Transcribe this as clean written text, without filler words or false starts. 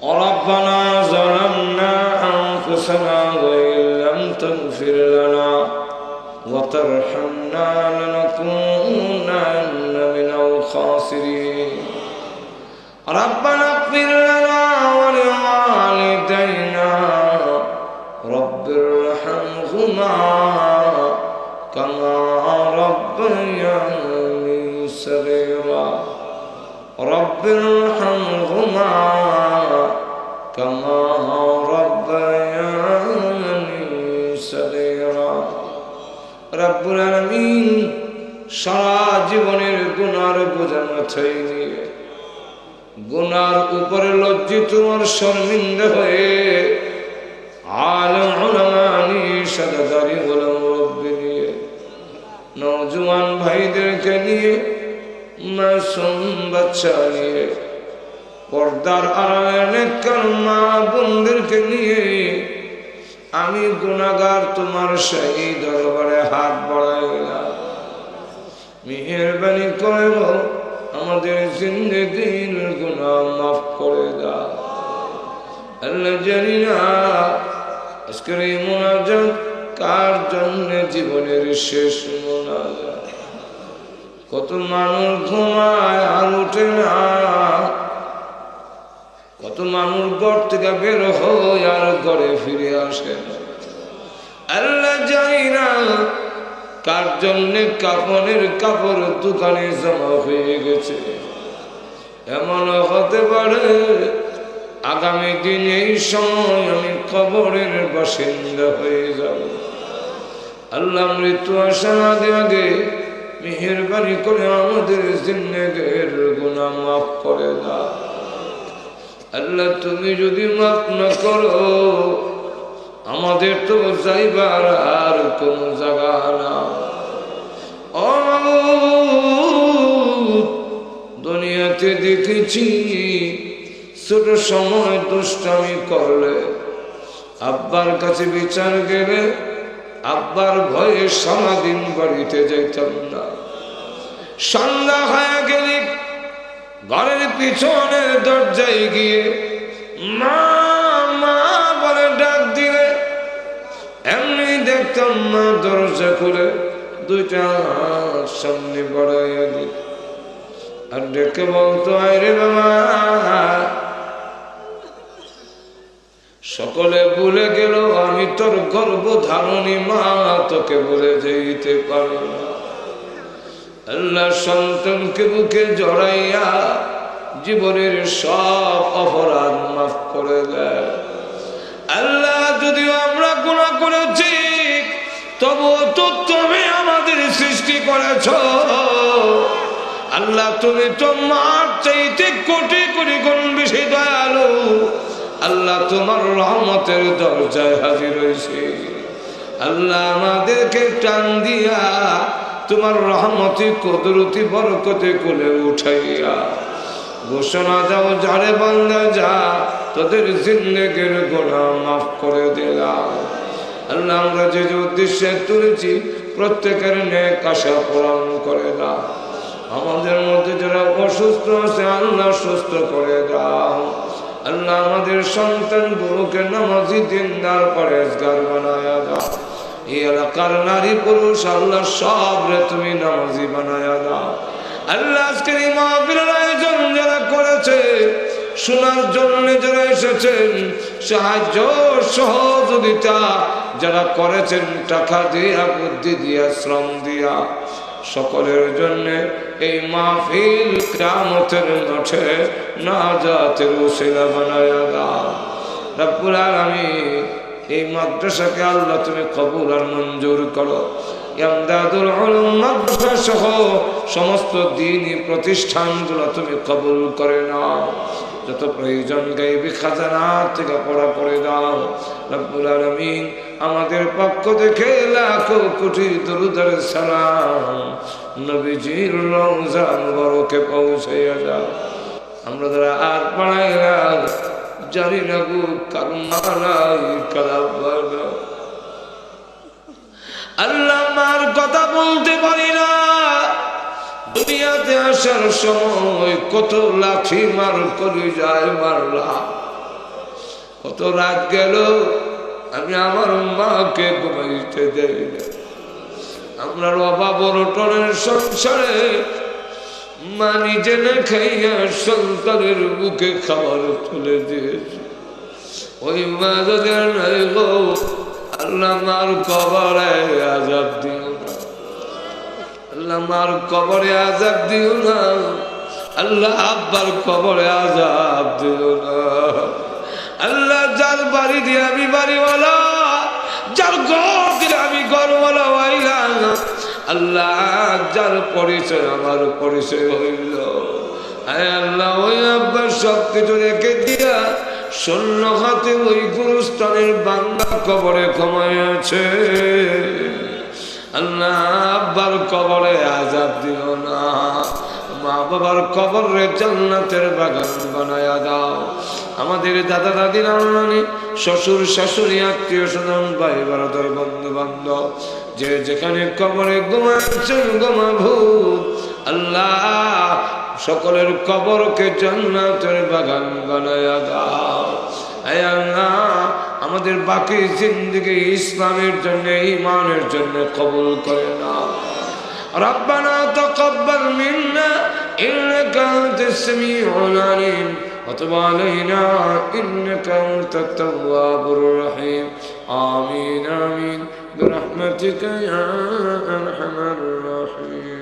ربنا ظلمنا أنفسنا وإن لم تغفر لنا وترحمنا لنكونن من الخاسرين ربنا اغفر لنا ولوالدينا رب ارحمهما كما ربياني صغيرا رب ارحمهما كما ربياني صغيرا رب العالمين সারা জীবনের গুনার বোঝা মাথায় নিয়ে গুনার উপরে লজ্জিত আর শর্মিন্দা হয়ে আলেম উলামা নিয়ে সাদাদারি গোলাম রব্বি নিয়ে নওজোয়ান ভাইদেরকে নিয়ে মাসুম বাচ্চা নিয়ে পর্দার আড়ালে নেককার মা বোনদেরকে নিয়ে আমি গুনাহগার তোমার সেই দরবারে হাত বাড়াইলাম মেহেরবানি করে আমাদের জিন্দেগীর গুনাহ মাফ করে দাও আল্লাহ জানি না আজকের এই মোনাজাত কার জন্য জীবনের শেষ মোনাজাত কত মানুষ ঘুমায় আর উঠে না কত মানুষ ঘর থেকে বের হয় আর ঘরে ফিরে আসে না আল্লাহ জানি না কার জন্য কাপড়ের কাপড় দোকানে জমা হয়ে গেছে এমন হতে পারে আগামী দিন এই সময় আমি কবরের বাসিন্দা হয়ে যাব আল্লাহ মৃত্যু আসার আগে আগে মেহেরবানি করে আমাদের জিন্দেগীর গুনাহ মাফ করে দাও আল্লাহ তুমি যদি মাফ না করো আমাদের তো যাইবার আর কোন জায়গা না ও দুনিয়াতে দেখেছি ছোট সময় দুষ্টামি করলে আব্বার কাছে বিচার গেলে আব্বার ভয়ে সারাদিন বাড়িতে যাইতাম না সন্ধ্যা হয়ে গেলে ঘরের পিছনের দরজায় গিয়ে মা মা বলে ডাক দিলে এমনি দেখতাম মা দরজা খুলে দুইটা হাত সামনে বাড়াইয়া দিল আর ডেকে বলতো আরে বাবা সকলে ভুলে গেল আমি তোর গর্ভধারণী মা তোকে বলে যেতে পারি না আল্লাহ সন্তানকে বুকে জড়াইয়া জীবনের সব অপরাধ মাফ করে দেয় আল্লাহ যদিও আমরা গুনাহ করেছি তবুও তো তুমি আমাদের সৃষ্টি করেছ আল্লাহ তুমি তো মার চাইতে কোটি কোটি গুণ বেশি দয়ালু আল্লাহ তোমার রহমতের দরজায় হাজির হয়েছে আল্লাহ আমাদেরকে টান দিয়া তোমার রহমতি কুদরতি বরকতে কোলে উঠাইয়া ঘোষণা দাও যারে বান্দা যা তোদের জিন্দেগীর গুনাহ মাফ করে দিলাম আল্লাহ আমরা যে উদ্দেশ্যে তুলেছি প্রত্যেকের নেক আশা পূরণ করে দাও আমাদের মধ্যে যারা অসুস্থ আছে আল্লাহ সুস্থ করে দাও আল্লাহ আমাদের সন্তান গুলোকে নামাজি দিনদার পরেজগার বানায়া দাও এই এলাকার নারী পুরুষ আল্লাহ সব রে তুমি নামাজি বানায়া দাও আল্লাহ আজকের এই মাহফিলের আয়োজন যারা করেছে শোনার জন্য যারা এসেছেন সাহায্য সহযোগিতা যারা করেছেন টাকা দিয়া বুদ্ধি দিয়া শ্রম দিয়া সকলের জন্য এই মাহফিল কিয়ামতের মাঠে নাজাতের ওসিলা বানায়া দাও রব্বুল আলামিন এই মাদ্রাসাকে আল্লাহ তুমি কবুল আর মঞ্জুর করো ইমদাদুল উলুম মাদ্রাসা সহ সমস্ত দ্বীনি প্রতিষ্ঠানগুলো তুমি কবুল করে নাও যত প্রয়োজন গায়বী খাজানা থেকে পড়া করে দাও রব্বুল আলামিন আমাদের পক্ষ থেকে লাখো কোটি দরুদ আর সালাম নবীজির রওজা মুবারকে পৌঁছাইয়া দাও আমরা যারা আর পড়াইলাম জানি না গো কারমালাই কালাবার আল্লাহ মার কথা বলতে পারি না দুনিয়াতে আসার সময় কত লাঠি মার করে যায় মারলা কত রাত গেল আমি আমার মাকে ঘুমাইতে দেই না। আপনার অভাব অনটনের সংসারে মা নিজে না খাইয়া সন্তানের মুখে খাবার তুলে দিয়েছে। ওই মা যদি নাই গো, আল্লাহ মার কবরে আযাব দিও না, আল্লাহ মার কবরে আযাব দিও না, আল্লাহ আব্বার কবরে আযাব দিও না। আল্লাহ যার বাড়ি দিয়ে আমি বাড়িওয়ালা, যার ঘর দিয়ে আমি ঘরওয়ালা হইলাম, আল্লাহ যার পরিচয় আমার পরিচয় হইল, আয় আল্লাহ ওই আব্বার সব কিছু রেখে দিয়া শূন্য হাতে ওই গুরুস্থানের বান্দা কবরে ঘুমাইয়াছে। আল্লাহ আব্বার কবরে আযাব দিও না, মা বাবার কবরে জান্নাতের বাগান বানায়া দাও। আমাদের দাদা দাদি নানা নানি শ্বশুর শাশুড়ি আত্মীয় স্বজন ভাই বারাদার বন্ধু বান্ধব যে যেখানে কবরে ঘুমাচ্ছেন ঘুমাভূত, আল্লাহ সকলের কবরকে জান্নাতের বাগান বানায়া দাও। আয় আল্লাহ আমাদের বাকি জিন্দেগি ইসলামের জন্য ঈমানের জন্য কবুল করে নাও। ربنا تقبل منا إنك أنت السميع العليم وتب علينا إنك أنت التواب الرحيم آمين آمين برحمتك يا أرحم الراحمين.